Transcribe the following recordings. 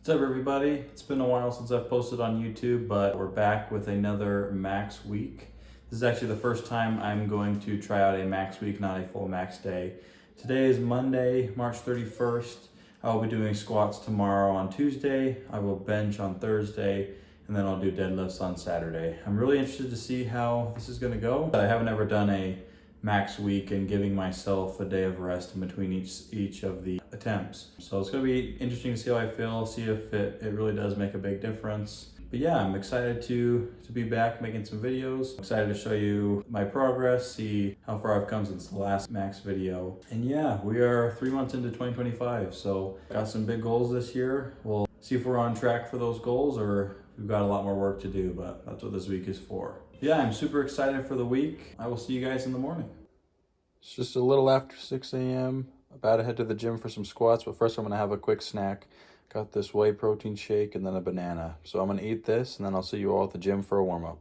What's up, everybody? It's been a while since I've posted on YouTube, but we're back with another max week. This is actually the first time I'm going to try out a max week, not a full max day. Today is Monday, March 31st. I'll be doing squats tomorrow on Tuesday. I will bench on Thursday, and then I'll do deadlifts on Saturday. I'm really interested to see how this is gonna go. I haven't ever done a max week and giving myself a day of rest in between each of the attempts. So it's gonna be interesting to see how I feel, see if it really does make a big difference. But yeah, I'm excited to be back making some videos. I'm excited to show you my progress, see how far I've come since the last max video. And yeah, we are 3 months into 2025, so got some big goals this year. We'll see if we're on track for those goals or we've got a lot more work to do, but that's what this week is for. Yeah, I'm super excited for the week. I will see you guys in the morning. It's just a little after 6 a.m. About to head to the gym for some squats, but first I'm gonna have a quick snack. Got this whey protein shake and then a banana. So I'm gonna eat this and then I'll see you all at the gym for a warm up.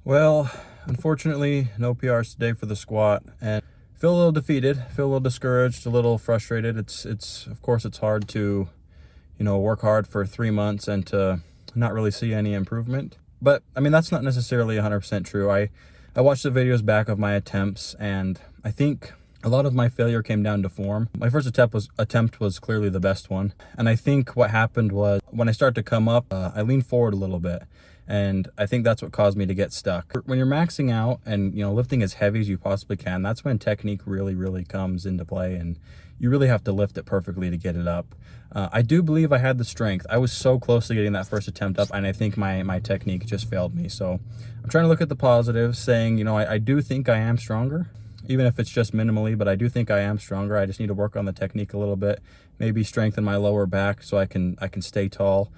Well, unfortunately, no PRs today for the squat, and feel a little defeated, feel a little discouraged, a little frustrated. It's of course it's hard to, work hard for 3 months and to not really see any improvement. But I mean, that's not necessarily 100% true. I watched the videos back of my attempts, and I think a lot of my failure came down to form. My first attempt was clearly the best one. And I think what happened was when I started to come up, I leaned forward a little bit. And I think that's what caused me to get stuck. When you're maxing out and, lifting as heavy as you possibly can, that's when technique really comes into play. And you really have to lift it perfectly to get it up. I do believe I had the strength. I was so close to getting that first attempt up, and I think my technique just failed me. So I'm trying to look at the positives, saying, I do think I am stronger, even if it's just minimally, but I do think I am stronger. I just need to work on the technique a little bit, maybe strengthen my lower back so I can stay tall.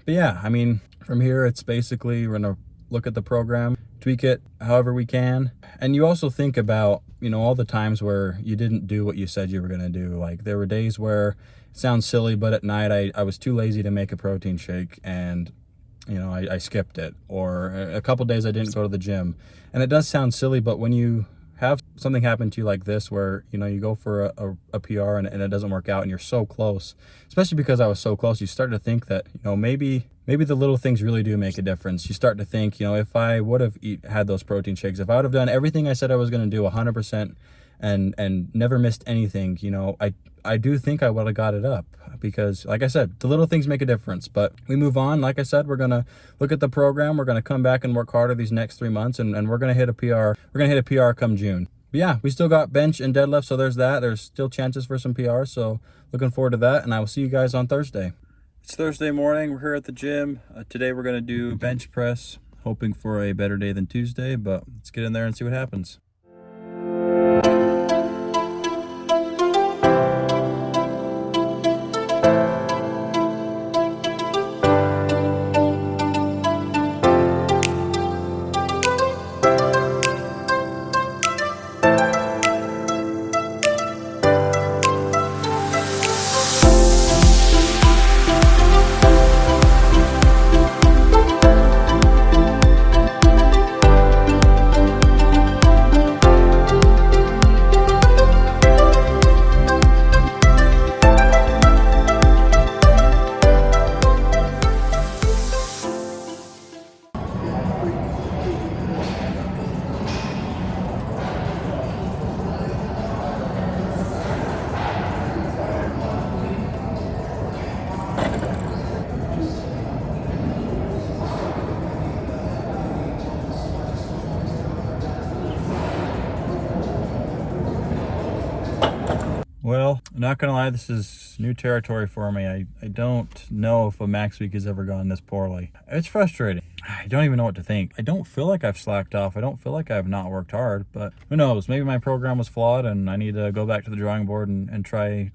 But yeah, I mean, from here, it's basically we're gonna look at the program, tweak it however we can. And you also think about, all the times where you didn't do what you said you were gonna do. Like there were days where it sounds silly, but at night I was too lazy to make a protein shake and I skipped it. Or a couple days I didn't go to the gym. And it does sound silly, but when you have something happen to you like this where you go for a PR and it doesn't work out and you're so close, especially because I was so close, you start to think that maybe the little things really do make a difference. You start to think, if I would have had those protein shakes, if I would have done everything I said I was going to do 100% and never missed anything, I do think I would have got it up, because like I said, the little things make a difference. But we move on. Like I said, we're going to look at the program. We're going to come back and work harder these next 3 months, and we're going to hit a PR. We're going to hit a PR come June. But yeah, we still got bench and deadlift, so there's that. There's still chances for some PRs, so looking forward to that, and I will see you guys on Thursday. It's Thursday morning. We're here at the gym. Today we're going to do bench press, hoping for a better day than Tuesday, but let's get in there and see what happens. Well, I'm not gonna lie, this is new territory for me. I don't know if a max week has ever gone this poorly. It's frustrating. I don't even know what to think. I don't feel like I've slacked off. I don't feel like I've not worked hard, but who knows? Maybe my program was flawed and I need to go back to the drawing board and try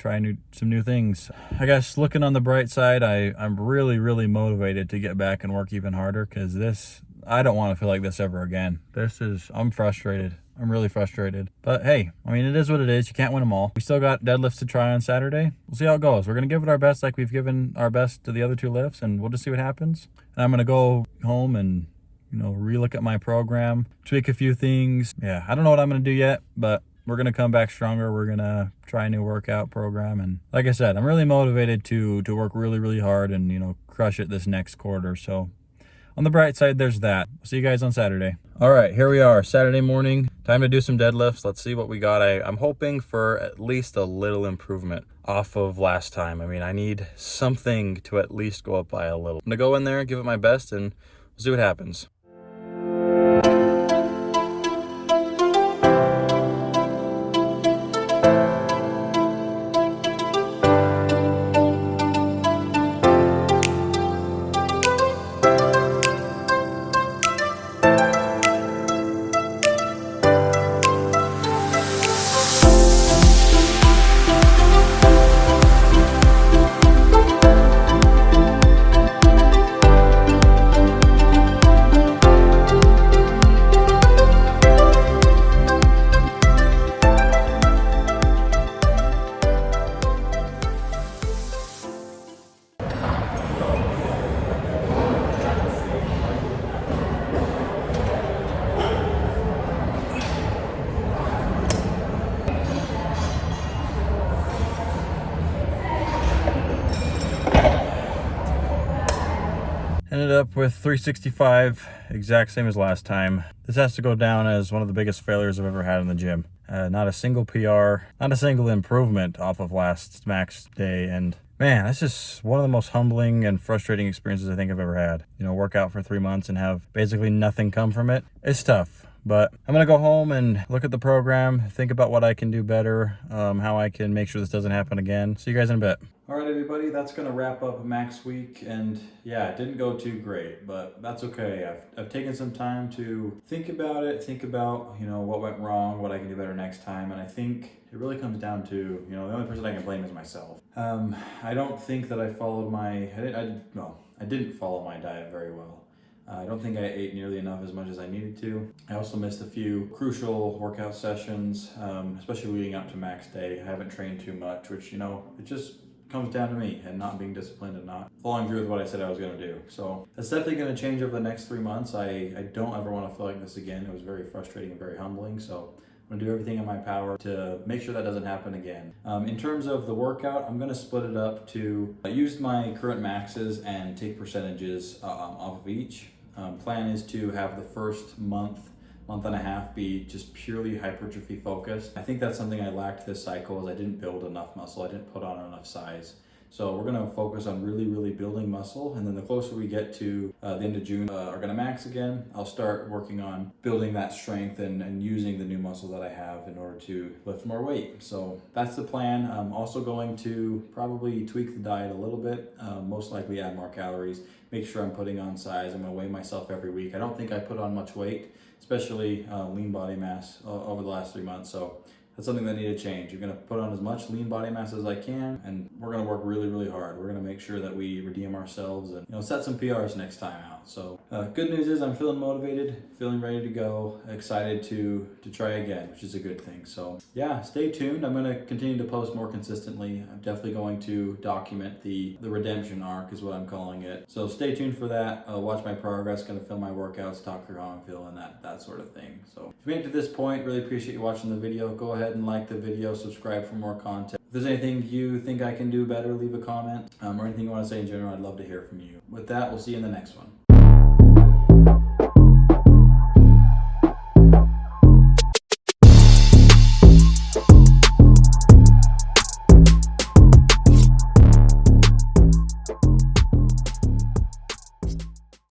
some new things. I guess looking on the bright side, I'm really motivated to get back and work even harder, because I don't want to feel like this ever again. I'm frustrated. I'm really frustrated. But hey, I mean, it is what it is. You can't win them all. We still got deadlifts to try on Saturday. We'll see how it goes. We're going to give it our best like we've given our best to the other 2 lifts, and we'll just see what happens. And I'm going to go home and, relook at my program, tweak a few things. Yeah, I don't know what I'm going to do yet, but we're going to come back stronger. We're going to try a new workout program. And like I said, I'm really motivated to work really hard and, crush it this next quarter. So on the bright side, there's that. See you guys on Saturday. All right, here we are, Saturday morning. Time to do some deadlifts. Let's see what we got. I'm hoping for at least a little improvement off of last time. I mean, I need something to at least go up by a little. I'm gonna go in there, give it my best, and we'll see what happens. Ended up with 365, exact same as last time. This has to go down as one of the biggest failures I've ever had in the gym. Not a single PR, not a single improvement off of last max day. And man, that's just one of the most humbling and frustrating experiences I think I've ever had. Work out for 3 months and have basically nothing come from it. It's tough. But I'm gonna go home and look at the program, think about what I can do better, how I can make sure this doesn't happen again. See you guys in a bit. All right, everybody, that's gonna wrap up max week. And yeah, it didn't go too great, but that's okay. I've taken some time to think about it, what went wrong, what I can do better next time. And I think it really comes down to, the only person I can blame is myself. I don't think that I followed I didn't follow my diet very well. I don't think I ate nearly enough as much as I needed to. I also missed a few crucial workout sessions, especially leading up to max day. I haven't trained too much, which, it just comes down to me and not being disciplined and not following through with what I said I was gonna do. So that's definitely gonna change over the next 3 months. I don't ever wanna feel like this again. It was very frustrating and very humbling. So I'm gonna do everything in my power to make sure that doesn't happen again. In terms of the workout, I'm gonna split it up to use my current maxes and take percentages off of each. Plan is to have the first month and a half be just purely hypertrophy focused. I think that's something I lacked this cycle, is I didn't build enough muscle. I didn't put on enough size. So we're gonna focus on really building muscle. And then the closer we get to the end of June, are gonna max again, I'll start working on building that strength and using the new muscle that I have in order to lift more weight. So that's the plan. I'm also going to probably tweak the diet a little bit, most likely add more calories, make sure I'm putting on size. I'm gonna weigh myself every week. I don't think I put on much weight, especially lean body mass over the last 3 months. So that's something that I need to change. You're gonna put on as much lean body mass as I can, and we're gonna work really hard. We're gonna make sure that we redeem ourselves and set some PRs next time out. So good news is I'm feeling motivated, feeling ready to go, excited to try again, which is a good thing. So yeah, stay tuned. I'm gonna continue to post more consistently. I'm definitely going to document the redemption arc is what I'm calling it. So stay tuned for that. Watch my progress, gonna film my workouts, talk through how I'm feeling, that sort of thing. So if you made it to this point, really appreciate you watching the video. Go ahead and like the video, subscribe for more content. If there's anything you think I can do better, leave a comment, or anything you want to say in general, I'd love to hear from you. With that, we'll see you in the next one.